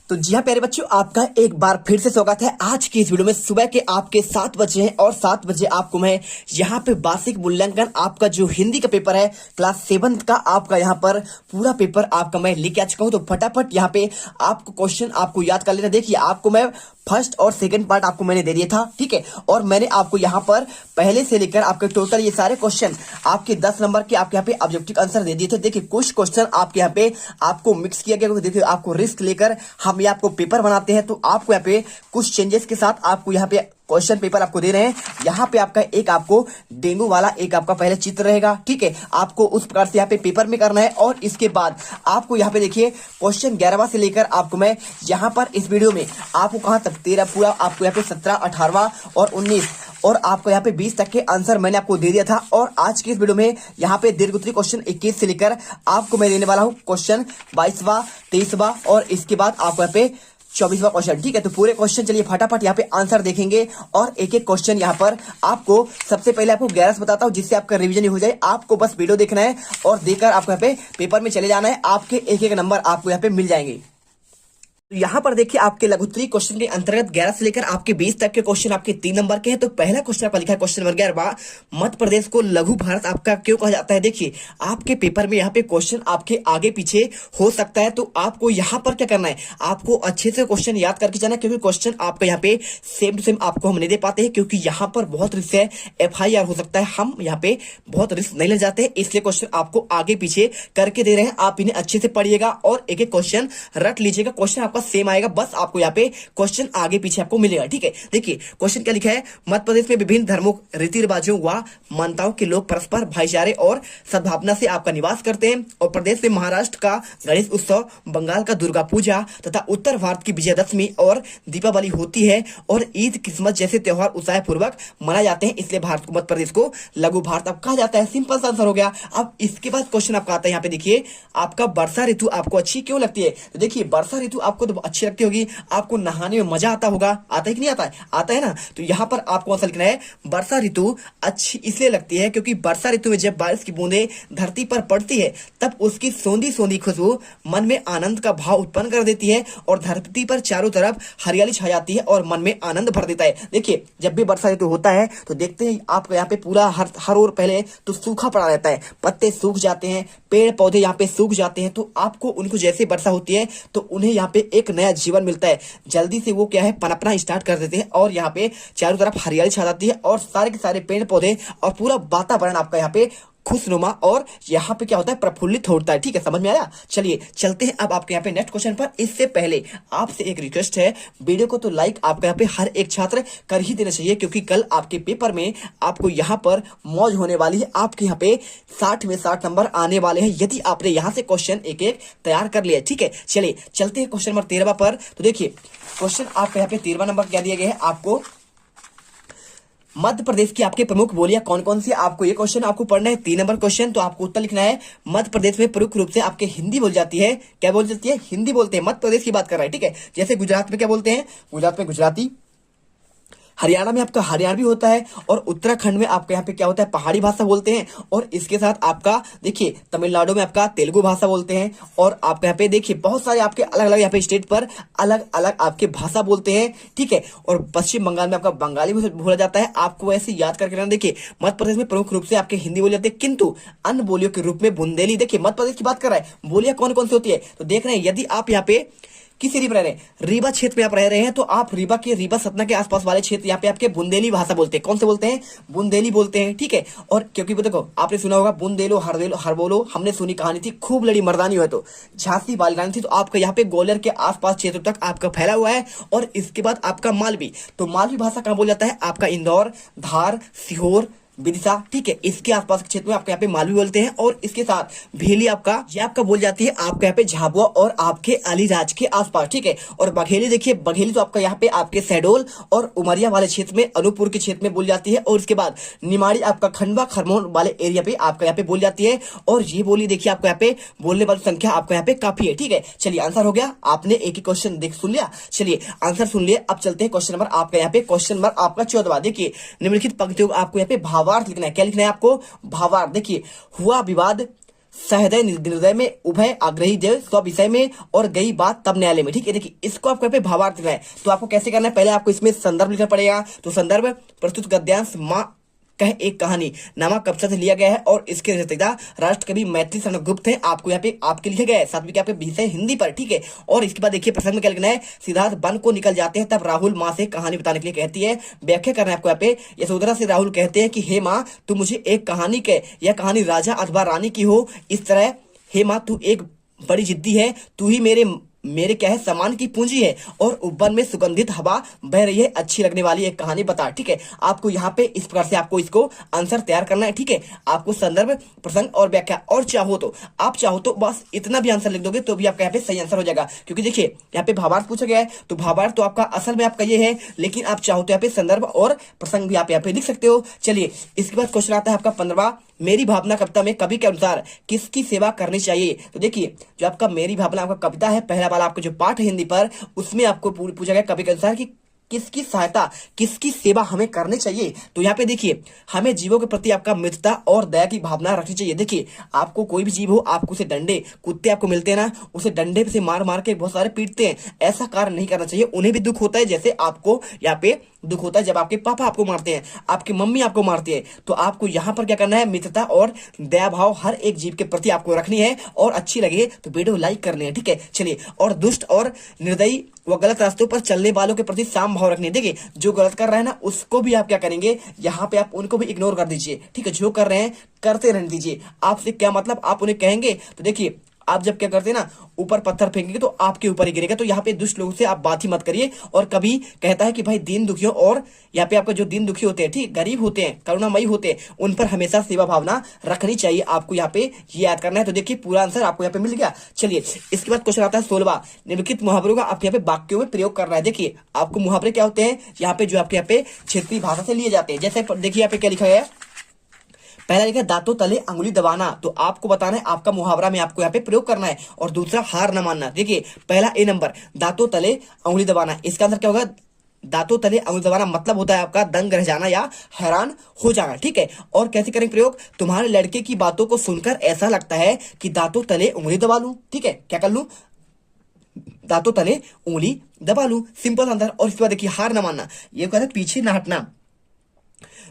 तो जी हाँ प्यारे बच्चों, आपका एक बार फिर से स्वागत है आज की इस वीडियो में। सुबह के आपके 7 बजे हैं और 7 बजे आपको मैं यहाँ पे वार्षिक मूल्यांकन आपका जो हिंदी का पेपर है क्लास 7 का, आपका यहाँ पर पूरा पेपर आपका मैं लेके आ चुका हूँ। तो फटाफट यहाँ पे आपको क्वेश्चन आपको याद कर लेना। देखिए, आपको मैं फर्स्ट और सेकंड पार्ट आपको मैंने दे दिया था, ठीक है। और मैंने आपको यहाँ पर पहले से लेकर आपके टोटल ये सारे क्वेश्चन आपके 10 नंबर के आपके यहाँ पे ऑब्जेक्टिव आंसर दे दिए थे। देखिए, कुछ क्वेश्चन आपके यहाँ पे आपको मिक्स किया गया। देखिए, आपको रिस्क लेकर हम ये आपको पेपर बनाते हैं, तो आपको यहाँ पे कुछ चेंजेस के साथ आपको यहाँ पे क्वेश्चन पेपर आपको दे रहे हैं। यहाँ पे आपका एक आपको डेंगू वाला एक आपका पहले चित्र रहेगा, ठीक है। आपको उस प्रकार से यहाँ पे पेपर में करना है। और इसके बाद आपको यहाँ पे देखिए क्वेश्चन 11वां से लेकर आपको मैं यहाँ पर इस वीडियो में आपको कहां तक 13 पूरा आपको यहाँ पे 17, 18वां और 19 और आपको यहाँ पे 20 तक के आंसर मैंने आपको दे दिया था। और आज की इस वीडियो में यहाँ पे दीर्घोत्तरी क्वेश्चन 21 से लेकर आपको मैं देने वाला हूँ क्वेश्चन 22वां, 23वां और इसके बाद आपको यहाँ पे 24वां क्वेश्चन, ठीक है। तो पूरे क्वेश्चन चलिए फटाफट यहाँ पे आंसर देखेंगे और एक एक क्वेश्चन यहाँ पर आपको सबसे पहले आपको 11 बताता हूँ, जिससे आपका रिवीजन हो जाए। आपको बस वीडियो देखना है और देखकर आपको यहाँ पे पेपर में चले जाना है। आपके एक एक नंबर आपको यहाँ पे मिल जाएंगे। तो यहाँ पर देखिए आपके लघुत्तरी क्वेश्चन के अंतर्गत 11 से लेकर आपके 20 तक के क्वेश्चन आपके 3 नंबर के हैं। तो पहला क्वेश्चन आपका लिखा है क्वेश्चन नंबर 11, मध्य प्रदेश को लघु भारत आपका क्यों कहा जाता है। देखिए, आपके पेपर में यहाँ पे क्वेश्चन आपके आगे पीछे हो सकता है, तो आपको यहाँ पर क्या करना है, आपको अच्छे से क्वेश्चन याद करके जाना, क्योंकि क्वेश्चन आपका यहाँ पे सेम टू सेम आपको हम नहीं दे पाते हैं, क्योंकि यहाँ पर बहुत रिस्क है, FIR हो सकता है। हम यहाँ पे बहुत रिस्क नहीं ले जाते हैं, इसलिए क्वेश्चन आपको आगे पीछे करके दे रहे हैं। आप इन्हें अच्छे से पढ़िएगा और एक एक क्वेश्चन रट लीजिएगा। क्वेश्चन आपका सेम आएगा, बस आपको यहाँ पे क्वेश्चन आगे पीछे आपको मिलेगा, ठीक है। देखिए क्वेश्चन क्या लिखा है, मध्य प्रदेश में विभिन्न धर्मों, रीति रिवाजों व मान्यताओं के लोग परस्पर भाईचारे और सद्भावना से आपका निवास करते हैं। और प्रदेश में महाराष्ट्र का गणेश उत्सव, बंगाल का दुर्गा पूजा तथा उत्तर भारत की विजयदशमी और दीपावली होती है और ईद, क्रिसमस जैसे त्योहार उत्साह पूर्वक मनाए जाते हैं, इसलिए भारत को मध्य प्रदेश को लघु भारत अब कहा जाता है। सिंपल सा आंसर हो गया। अब इसके बाद क्वेश्चन आपका आता है, यहाँ पे देखिए आपका वर्षा ऋतु आपको अच्छी क्यों लगती है। तो देखिए वर्षा ऋतु आपको तो अच्छी लगती होगी, आपको नहाने में मजा आता होगा, आता है कि नहीं आता है, आता है ना। तो यहाँ पर आपको आंसर लिखना है, वर्षा ऋतु अच्छी इसलिए लगती है क्योंकि वर्षा ऋतु में जब बारिश की बूंदें धरती पर पड़ती है, तब उसकी सोंधी सोंधी खुशबू मन में आनंद का भाव उत्पन्न कर देती है और धरती पर चारों तरफ हरियाली छा जाती है और मन में आनंद भर देता है। देखिए, जब भी वर्षा ऋतु होता है तो देखते हैं आपको यहाँ पे पूरा हर ओर पहले तो सूखा पड़ा रहता है, पत्ते सूख जाते हैं, पेड़ पौधे यहाँ पे सूख जाते हैं। तो आपको उनको जैसे वर्षा होती है तो उन्हें यहाँ पे एक नया जीवन मिलता है, जल्दी से वो क्या है पनपना स्टार्ट कर देते हैं और यहाँ पे चारों तरफ हरियाली छा जाती है और सारे के सारे पेड़ पौधे और पूरा वातावरण आपका यहाँ पे खुशनुमा और यहाँ पे क्या होता है प्रफुल्लित होता है, ठीक है। समझ में आया। चलिए चलते हैं अब आपके यहाँ पे नेक्स्ट क्वेश्चन पर। इससे पहले आपसे एक रिक्वेस्ट है, वीडियो को तो लाइक आपके यहाँ पे हर एक छात्र कर ही देना चाहिए, क्योंकि कल आपके पेपर में आपको यहाँ पर मौज होने वाली है। आपके यहाँ पे 60 में 60 नंबर आने वाले हैं यदि आपने यहाँ से क्वेश्चन एक एक तैयार कर लिया, ठीक है। चलिए चलते हैं क्वेश्चन नंबर 13 पर। तो देखिए क्वेश्चन आपके यहाँ पे 13वां नंबर क्या दिया गया है, आपको मध्य प्रदेश की आपके प्रमुख बोलियां कौन कौन सी, आपको ये क्वेश्चन आपको पढ़ना है। 3 नंबर क्वेश्चन, तो आपको उत्तर लिखना है, मध्य प्रदेश में प्रमुख रूप से आपके हिंदी बोली जाती है। क्या बोली जाती है, हिंदी बोलते हैं। मध्य प्रदेश की बात कर रहा है, ठीक है। जैसे गुजरात में क्या बोलते हैं, गुजरात में गुजराती, हरियाणा में आपका हरियाणवी होता है और उत्तराखंड में आपका यहाँ पे क्या होता है पहाड़ी भाषा बोलते हैं। और इसके साथ आपका देखिए तमिलनाडु में आपका तेलुगु भाषा बोलते हैं। और आपके यहाँ पे देखिए बहुत सारे आपके अलग अलग यहाँ पे स्टेट पर अलग अलग आपके भाषा बोलते हैं, ठीक है। और पश्चिम बंगाल में आपका बंगाली भी बोला जाता है। आपको ऐसे याद करके रहना। देखिए मध्य प्रदेश में प्रमुख रूप से आपके हिंदी बोली जाती है, किंतु अन्य बोलियों के रूप में बुंदेली। देखिए मध्य प्रदेश की बात कर रहा है, बोलियां कौन कौन सी होती है, तो देख रहे हैं यदि आप यहाँ पे किस एरिया में रह रहे हैं, रीवा क्षेत्र में आप रह रहे हैं, तो आप रीवा के रीवा सतना के आसपास वाले क्षेत्र यहाँ पे आपके बुंदेली भाषा बोलते हैं। कौन से बोलते हैं, बुंदेली बोलते हैं, ठीक है। और क्योंकि देखो आपने सुना होगा बुंदेलो हर बोलो, हमने सुनी कहानी थी, खूब लड़ी मर्दानी हुआ तो झांसी वाली रानी थी। तो आपका यहाँ पे ग्वालियर के आसपास क्षेत्र तक आपका फैला हुआ है। और इसके बाद आपका मालवी, तो मालवी भाषा कहाँ बोल जाता है, आपका इंदौर, धार, सीहोर, विदिशा, ठीक है, इसके आसपास के क्षेत्र में आपके यहाँ पे मालवी बोलते हैं। और इसके साथ भेली आपका ये आपका बोल जाती है आपके यहाँ पे झाबुआ और आपके अलीराज के आसपास, ठीक है। और बघेली, देखिए बघेली तो आपका यहाँ पे आपके शहडोल और उमरिया वाले क्षेत्र में, अनूपपुर के क्षेत्र में बोल जाती है। और इसके बाद निमाड़ी आपका खंडवा खरमोन वाले एरिया पे आपका यहाँ पे बोल जाती है। और ये बोली देखिए आपको यहाँ पे बोलने वाली संख्या आपको यहाँ पे काफी है, ठीक है। चलिए आंसर हो गया, आपने एक ही क्वेश्चन देख सुन लिया। चलिए आंसर सुन लिए, अब चलते हैं क्वेश्चन नंबर आपका यहाँ पे क्वेश्चन नंबर आपका 14। देखिए निम्नलिखित पंक्तियों आपको यहाँ पे भावार्थ लिखना है। क्या लिखना है आपको, भावार्थ। देखिए हुआ विवाद सहृदय हृदय में उभय आग्रही देव स्व विषय में और गई बात तब न्यायालय में। ठीक है, देखिए इसको आपको यहाँ पे भावार्थ लिखना है। तो आपको कैसे करना है, पहले आपको इसमें संदर्भ लिखना पड़ेगा। तो संदर्भ प्रस्तुत गद्यांश माँ कह एक कहानी नामक कविता से लिया गया है और इसके रचयिता राष्ट्र कवि मैथिली शरण गुप्त हैं। आपको यहाँ पे आपके लिखे गए साथ में आपके विषय हिंदी पर। ठीक है, और इसके बाद देखिए प्रसंग में क्या लिखना है, सिद्धार्थ वन को निकल जाते हैं तब राहुल माँ से कहानी बताने के लिए कहती है। व्याख्या करना है आपको यहाँ पे, यशोधरा से राहुल कहते हैं कि हे माँ तुम मुझे एक कहानी के, यह कहानी राजा अथवा रानी की हो इस तरह, हे माँ तू एक बड़ी जिद्दी है, तू ही मेरे क्या है सामान की पूंजी है, और उपवन में सुगंधित हवा बह रही है, अच्छी लगने वाली एक कहानी बता। ठीक है, आपको यहाँ पे इस प्रकार से आपको इसको आंसर तैयार करना है। ठीक है, आपको संदर्भ प्रसंग और व्याख्या, और आप चाहो तो बस इतना भी आंसर लिख दोगे तो भी आपका यहाँ पे सही आंसर हो जाएगा। क्योंकि देखिए यहाँ पे भावार्थ पूछा गया है, तो भावार्थ तो आपका असल में आपका ये है, लेकिन आप चाहो तो यहाँ पे संदर्भ और प्रसंग भी आप यहाँ पे लिख सकते हो। चलिए इसके बाद क्वेश्चन आता है आपका 15वां, मेरी भावना कविता में कवि के अनुसार किसकी सेवा करनी चाहिए। तो देखिए जो आपका मेरी भावना आपका कविता है, पहला वाला आपका जो पाठ है हिंदी पर, उसमें आपको पूछा गया कवि के अनुसार कि किसकी सहायता किसकी सेवा हमें करनी चाहिए। तो यहाँ पे देखिए हमें जीवों के प्रति आपका मित्रता और दया की भावना रखनी चाहिए। देखिए आपको कोई भी जीव हो, आपको उसे डंडे, कुत्ते आपको मिलते हैं ना, उसे डंडे से मार मार के बहुत सारे पीटते हैं, ऐसा कार्य नहीं करना चाहिए। उन्हें भी दुख होता है जैसे आपको यहाँ पे दुख होता है जब आपके पापा आपको मारते हैं, आपकी मम्मी आपको मारती है। तो आपको यहाँ पर क्या करना है, मित्रता और दया भाव हर एक जीव के प्रति आपको रखनी है, और अच्छी लगे तो वीडियो लाइक करनी है। ठीक है, चलिए, और दुष्ट और निर्दयी व गलत रास्तों पर चलने वालों के प्रति साम भाव रखनी है। देखिए जो गलत कर रहे हैं ना, उसको भी आप क्या करेंगे, यहाँ पे आप उनको भी इग्नोर कर दीजिए। ठीक है, जो कर रहे हैं करते रहने दीजिए। आपसे क्या मतलब, आप उन्हें कहेंगे तो देखिए आप जब क्या करते हैं ना, ऊपर पत्थर फेंकेंगे तो आपके ऊपर ही गिरेगा। तो यहाँ पे दुष्ट लोगों से आप बात ही मत करिए। और कभी कहता है कि भाई दीन दुखियों, और यहाँ पे आपका जो दीन दुखी होते हैं, ठीक गरीब होते हैं, करुणामयी होते हैं, उन पर हमेशा सेवा भावना रखनी चाहिए। आपको यहाँ पे ये याद करना है। तो देखिए पूरा आंसर आपको यहाँ पे मिल गया। चलिए इसके बाद क्वेश्चन आता है 16वां, निम्नलिखित मुहावरों का आपके यहाँ पे वाक्यों में प्रयोग करना है। देखिए आपको मुहावरे क्या होते हैं, यहाँ पे जो आपके यहाँ पे क्षेत्रीय भाषा से लिए जाते हैं। जैसे देखिए यहाँ पे क्या लिखा है, पहला लिखा है दांतों तले अंगुली दबाना, तो आपको बताना है आपका मुहावरा में आपको यहाँ पे प्रयोग करना है। और दूसरा हार न मानना। देखिए पहला ए नंबर दांतों तले अंगुली दबाना, इसका अंदर क्या होगा, दांतों तले अंगुली दबाना मतलब होता है आपका दंग रह जाना या हैरान हो जाना। ठीक है, और कैसे करेंगे प्रयोग, तुम्हारे लड़के की बातों को सुनकर ऐसा लगता है कि दांतों तले उंगली दबा लूं। ठीक है, क्या कर लूं, दांतों तले उंगली दबा लूं, सिंपल आंसर। और इसके बाद देखिए हार न मानना, ये कहता है पीछे न हटना।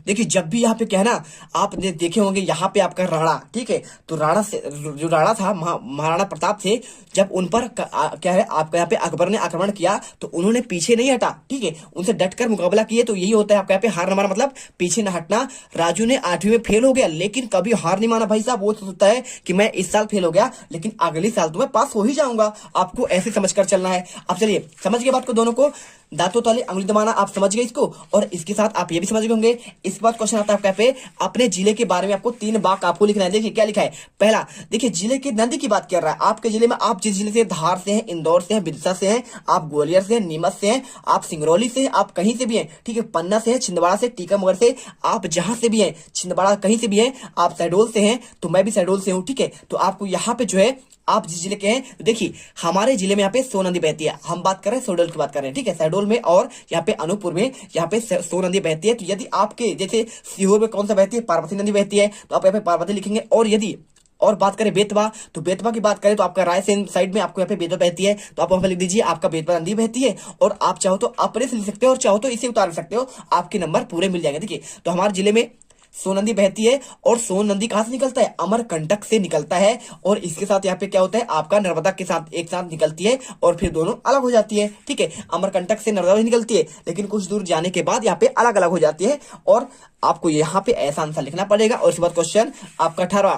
देखिए जब भी यहाँ पे कहना, आपने देखे होंगे यहाँ पे आपका राणा, ठीक है, तो राणा से जो राणा था महाराणा प्रताप से, जब उन पर क्या है आपका यहाँ पे अकबर ने आक्रमण किया तो उन्होंने पीछे नहीं हटा। ठीक है, उनसे डटकर मुकाबला किए। तो यही होता है आपका यहाँ पे हार न माना, मतलब पीछे न हटना। राजू ने 8वीं में फेल हो गया लेकिन कभी हार नहीं माना भाई साहब। वो सोचता है कि मैं इस साल फेल हो गया लेकिन अगले साल तो मैं पास हो ही जाऊंगा। आपको ऐसे समझकर चलना है। अब चलिए समझ गए बात को, दोनों को दांतों तले अंगुली दबाना आप समझ गए इसको, और इसके साथ आप ये भी समझ गए होंगे। इसके बाद क्वेश्चन आता है आपका पे, अपने जिले के बारे में आपको 3 वाक्य आपको लिखना है। देखिए क्या लिखा है, पहला देखिए जिले के नदी की बात कर रहा है। आपके जिले में, आप जिस जिले से, धार से हैं, इंदौर से हैं, विदिशा से हैं, आप ग्वालियर से हैं, नीमच से हैं, आप सिंगरौली से हैं, आप कहीं से भी हैं, ठीक है, पन्ना से हैं, छिंदवाड़ा से, टीकमगढ़ से, आप जहां से भी हैं, छिंदवाड़ा कहीं से भी हैं, आप शहडोल से हैं, तो मैं भी शहडोल से हूं। ठीक है, तो आपको यहाँ पे जो है आप जिस जिले के हैं, देखिए हमारे जिले में यहाँ पे सोन नदी बहती है। हम बात कर रहे हैं शहडोल की बात कर रहे हैं। ठीक है, शहडोल में और यहाँ पे अनूपपुर में यहाँ पे सोन नदी बहती है। तो यदि आपके जैसे सीहोर में कौन सा बहती है, पार्वती नदी बहती है, तो आप यहाँ पे पार्वती लिखेंगे। और यदि और बात करें बेतवा, तो बेतवा की बात करें तो आपका रायसेन साइड में आपको यहाँ पे बेतवा बहती है, तो आप वहां पे लिख दीजिए आपका बेतवा नदी बहती है। और आप चाहो तो अपने से लिख सकते हो और चाहो तो इसे उतार सकते हो, आपके नंबर पूरे मिल जाएंगे। देखिए तो हमारे जिले में सोन नदी बहती है, और सोन नदी कहां से निकलता है, अमरकंटक से निकलता है। और इसके साथ यहाँ पे क्या होता है, आपका नर्मदा के साथ एक साथ निकलती है और फिर दोनों अलग हो जाती है। ठीक है, अमरकंटक से नर्मदा निकलती है लेकिन कुछ दूर जाने के बाद यहाँ पे अलग अलग हो जाती है। और आपको यहाँ पे ऐसा आंसर लिखना पड़ेगा। और इसके बाद क्वेश्चन आपका 18वां,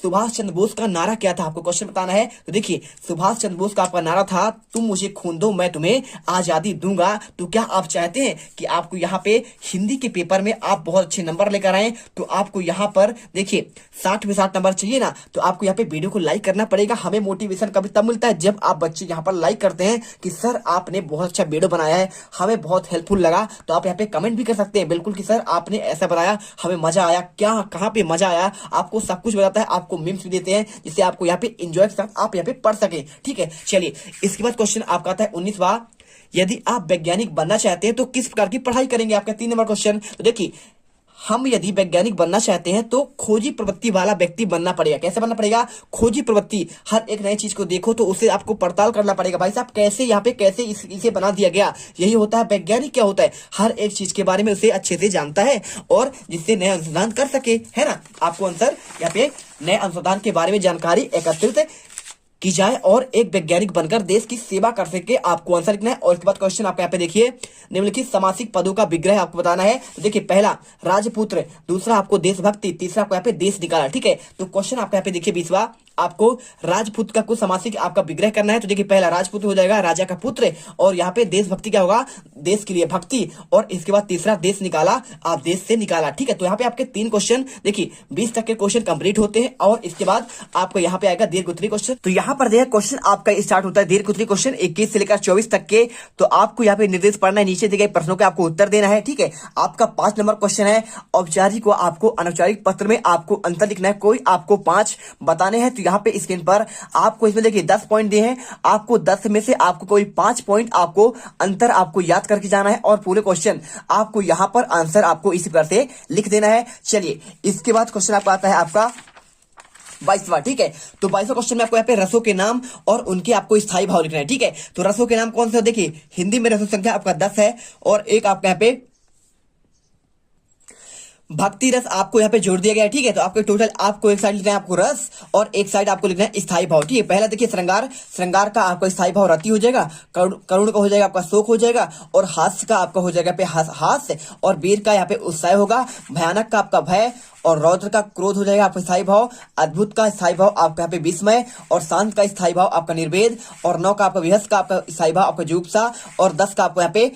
सुभाष चंद्र बोस का नारा क्या था, आपको क्वेश्चन बताना है। तो देखिए सुभाष चंद्र बोस का आपका नारा था, तुम मुझे खून दो मैं तुम्हें आजादी दूंगा। तो क्या आप चाहते हैं कि आपको यहाँ पे हिंदी के पेपर में आप बहुत अच्छे नंबर लेकर आए, तो आपको यहाँ पर देखिए 60 में 60 नंबर चाहिए ना, तो आपको यहाँ पे वीडियो को लाइक करना पड़ेगा। हमें मोटिवेशन कभी तब मिलता है जब आप बच्चे यहाँ पर लाइक करते हैं कि सर आपने बहुत अच्छा वीडियो बनाया है, हमें बहुत हेल्पफुल लगा। तो आप यहाँ पे कमेंट भी कर सकते हैं बिल्कुल कि सर आपने ऐसा बनाया, हमें मजा आया, क्या कहाँ पे मजा आया, आपको सब कुछ बताता है, आपको मीम्स भी देते हैं जिससे आपको यहाँ पे एंजॉय के साथ आप यहाँ पे पढ़ सके। ठीक है, चलिए इसके बाद क्वेश्चन आपका आता है 19वां, यदि आप वैज्ञानिक बनना चाहते हैं तो किस प्रकार की पढ़ाई करेंगे, आपका 3 नंबर क्वेश्चन। तो देखिए हम यदि वैज्ञानिक बनना चाहते हैं तो खोजी प्रवृत्ति वाला व्यक्ति बनना पड़ेगा। कैसे बनना पड़ेगा? खोजी प्रवृत्ति। हर एक नई चीज को देखो तो उसे आपको पड़ताल करना पड़ेगा। भाई साहब कैसे यहाँ पे कैसे इसे बना दिया गया, यही होता है वैज्ञानिक। क्या होता है? हर एक चीज के बारे में उसे अच्छे से जानता है और जिससे नए अनुसंधान कर सके, है ना। आपको आंसर यहाँ पे नए अनुसंधान के बारे में जानकारी एकत्रित की जाए और एक वैज्ञानिक बनकर देश की सेवा कर सके, आपको आंसर लिखना है। और इसके बाद क्वेश्चन आपको यहाँ पे देखिए, निम्नलिखित समासिक पदों का विग्रह आपको बताना है। तो देखिए, पहला राजपुत्र, दूसरा आपको देशभक्ति, तीसरा आपको यहाँ पे देश निकाला। ठीक है, तो क्वेश्चन आपको यहाँ पे देखिए 20वां, आपको राजपुत्र का कुछ समासिक आपका विग्रह करना है। तो देखिए, पहला राजपुत्र हो जाएगा राजा का पुत्र, और यहाँ पे देशभक्ति क्या होगा? देश के लिए भक्ति, और इसके बाद तीसरा देश निकाला, आप देश से निकाला। ठीक है, तो यहाँ पे आपके 3 क्वेश्चन देखिए 20 तक के क्वेश्चन कंप्लीट होते हैं। और इसके बाद आपको यहाँ पे आएगा दीर्घ-उत्तरीय क्वेश्चन। तो यहाँ पर देखिए क्वेश्चन आपका स्टार्ट होता है दीर्घ-उत्तरीय क्वेश्चन 21 से लेकर 24 तक के। तो आपको यहाँ पे निर्देश पढ़ना है, नीचे दिए गए प्रश्नों के आपको उत्तर देना है। ठीक है, आपका 5 नंबर क्वेश्चन है, औपचारिक व आपको अनौपचारिक पत्र में आपको अंतर लिखना है। कोई आपको 5 बताने हैं। तो यहाँ पे स्क्रीन पर आपको इसमें देखिए 10 पॉइंट दिए हैं, आपको 10 में से आपको कोई 5 पॉइंट आपको अंतर आपको याद करके जाना है, और पूरे क्वेश्चन आपको यहाँ पर आंसर आपको इसी प्रकार से लिख देना है। चलिए, इसके बाद क्वेश्चन आपका आता है आपका 22वां। ठीक है, तो 22वां क्वेश्चन में आपको यहाँ पे रसों के नाम और उनके आपको स्थायी भाव लिखना है। ठीक है, तो रसों के नाम कौन से? देखिए, हिंदी में रसों संख्या आपका 10 है, और एक आपका यहाँ पे भक्ति रस आपको यहाँ पे जोड़ दिया गया है। ठीक है, तो आपको टोटल आपको एक साइड लिखना है आपको रस, और एक साइड आपको लिखना है स्थायी भाव। ठीक है, पहला देखिए श्रृंगार, श्रृंगार का आपका स्थायी भाव रति हो जाएगा, करुण का हो जाएगा आपका शोक हो जाएगा, और हास्य का आपका हो जाएगा पे हास्य, और वीर का यहाँ पे उत्साह होगा, भयानक का आपका भय, और रौद्र का क्रोध हो जाएगा आपका स्थायी भाव, अद्भुत का स्थायी भाव आपका यहाँ पे विस्मय, और शांत का स्थायी भाव आपका निर्वेद, और 9 का आपका विहस का आपका स्थायी भाव आपका जुगुप्सा, और 10 का आपको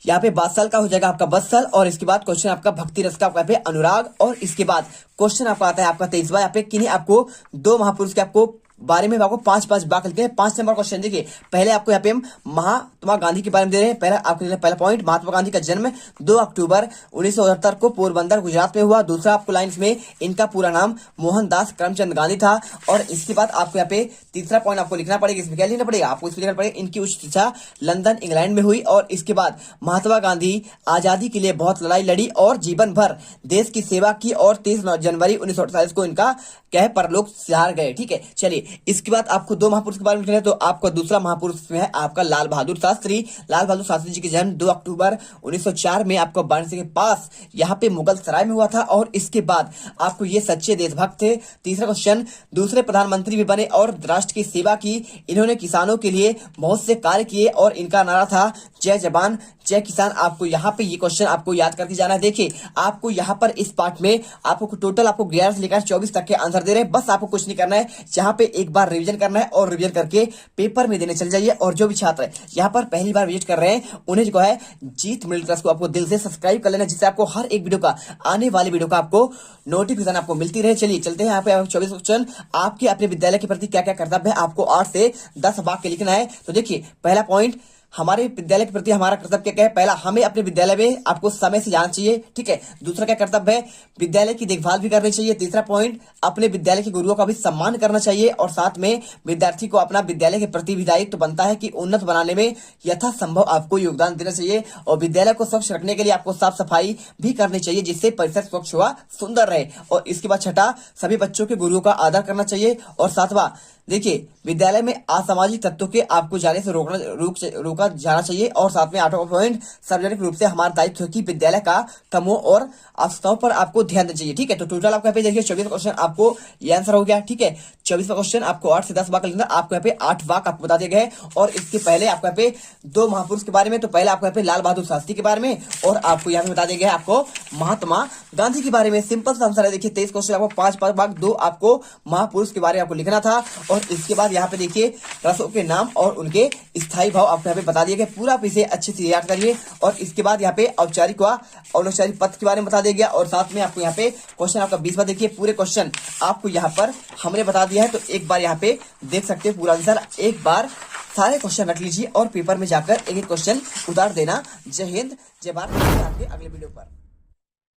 यहाँ पे बादशाह का हो जाएगा आपका बत्सल, और इसके बाद क्वेश्चन आपका भक्ति रस का आपका यहाँ पे अनुराग, और इसके बाद क्वेश्चन आपका आता है आपका 23वां। यहाँ पे किन्हीं आपको 2 महापुरुष के आपको बारे में आपको 5-5 बात लिखते हैं। 5 नंबर क्वेश्चन देखिए, पहले आपको यहाँ पे हम महात्मा गांधी के बारे में दे रहे हैं। पहला आपको पहला पॉइंट, महात्मा गांधी का जन्म 2 अक्टूबर 1978 को पोरबंदर गुजरात में हुआ। दूसरा आपको लाइन में इनका पूरा नाम मोहनदास करमचंद गांधी था। और इसके बाद आपको यहाँ पे तीसरा पॉइंट आपको लिखना पड़ेगा। इसमें क्या लिखना पड़ेगा? आपको इसमें लिखना पड़ेगा इनकी उच्च शिक्षा लंदन इंग्लैंड में हुई। और इसके बाद महात्मा गांधी आजादी के लिए बहुत लड़ाई लड़ी और जीवन भर देश की सेवा की, और 30 जनवरी 1948 को इनका क्या है परलोक सिधार गए। ठीक है, चलिए, इसके बाद आपको 2 महापुरुष के बारे में लिखना है। तो आपका दूसरा महापुरुष में है आपका लाल बहादुर शास्त्री। लाल बहादुर शास्त्री जी के जन्म 2 अक्टूबर 1904 में आपको वाराणसी के पास यहाँ पे मुगल सराय में हुआ था। और इसके बाद आपको ये सच्चे देशभक्त थे। तीसरा क्वेश्चन, दूसरे प्रधानमंत्री भी बने और राष्ट्र की सेवा की। इन्होंने किसानों के लिए बहुत से कार्य किए, और इनका नारा था जय जवान जय किसान। आपको यहाँ पे ये क्वेश्चन आपको याद करके जाना है। देखिए, आपको यहाँ पर इस पार्ट में आपको टोटल आपको 11 से लेकर 24 तक के आंसर दे रहे हैं। बस आपको कुछ नहीं करना है, यहाँ पे एक बार रिवीजन करना है, और रिवीजन करके पेपर में देने चल जाइए। और जो भी छात्र यहाँ पर पहली बार विजिट कर रहे हैं, उन्हें जो है जीत मिडिल क्लास को आपको दिल से सब्सक्राइब कर लेना, जिससे आपको हर एक वीडियो का आने वाली वीडियो का आपको नोटिफिकेशन आपको मिलती रहे। चलिए, चलते हैं यहाँ पे 24 क्वेश्चन। आपके अपने विद्यालय के प्रति क्या क्या कर्तव्य है, आपको 8 से 10 वाक्य लिखना है। तो देखिए, पहला पॉइंट, हमारे विद्यालय के प्रति हमारा कर्तव्य क्या है? पहला, हमें अपने विद्यालय में आपको समय से जाना चाहिए। ठीक है, दूसरा क्या कर्तव्य है? विद्यालय की देखभाल भी करनी चाहिए। तीसरा पॉइंट, अपने विद्यालय के गुरुओं का भी सम्मान करना चाहिए, और साथ में विद्यार्थी को अपना विद्यालय के प्रति भी दायित्व बनता है कि उन्नत बनाने में यथासंभव आपको योगदान देना चाहिए। और विद्यालय को स्वच्छ रखने के लिए आपको साफ सफाई भी करनी चाहिए, जिससे परिसर स्वच्छ हुआ सुंदर रहे। और इसके बाद छठा, सभी बच्चों के गुरुओं का आदर करना चाहिए। और सातवां, देखिए, विद्यालय में असामाजिक तत्वों के आपको जाने से रोका जाना चाहिए। और साथ में 8वां पॉइंट, सार्वजनिक रूप से हमारा दायित्व है कि विद्यालय का कामों और आवश्यकताओं पर आपको ध्यान देना चाहिए। ठीक है, तो टोटल आपको यहाँ पे देखिए 24 क्वेश्चन आपको ये आंसर हो गया। ठीक है, 24वां क्वेश्चन आपको 8 से 10 वाक्य लिखना, आपको यहाँ पे 8 वाक्य आपको बता दिए गए। और इसके पहले आपको यहाँ पे 2 महापुरुष के बारे में, तो पहले आपको यहाँ पे लाल बहादुर शास्त्री के बारे में, और आपको यहाँ पे बता दिया गया आपको महात्मा गांधी के बारे में। सिंपल सा आंसर है। देखिए, 23 क्वेश्चन आपको 5-5 भाग 2 आपको महापुरुष के बारे में आपको लिखना था। और इसके बाद यहाँ पे देखिए रसों के नाम और उनके स्थायी भाव आपको यहाँ पे बता दिए गए। पूरा आप इसे अच्छे से याद करिए। और इसके बाद यहाँ पे औपचारिक व अनौपचारिक पद के बारे में बता दिया गया। और साथ में आपको यहाँ पे क्वेश्चन आपका 20वां देखिए, पूरे क्वेश्चन आपको यहाँ पर हमने बता दिया है। तो एक बार यहाँ पे देख सकते हैं पूरा आंसर। एक बार सारे क्वेश्चन रख लीजिए और पेपर में जाकर एक एक क्वेश्चन उतार देना। जय हिंद, जय भारत। अगले वीडियो पर।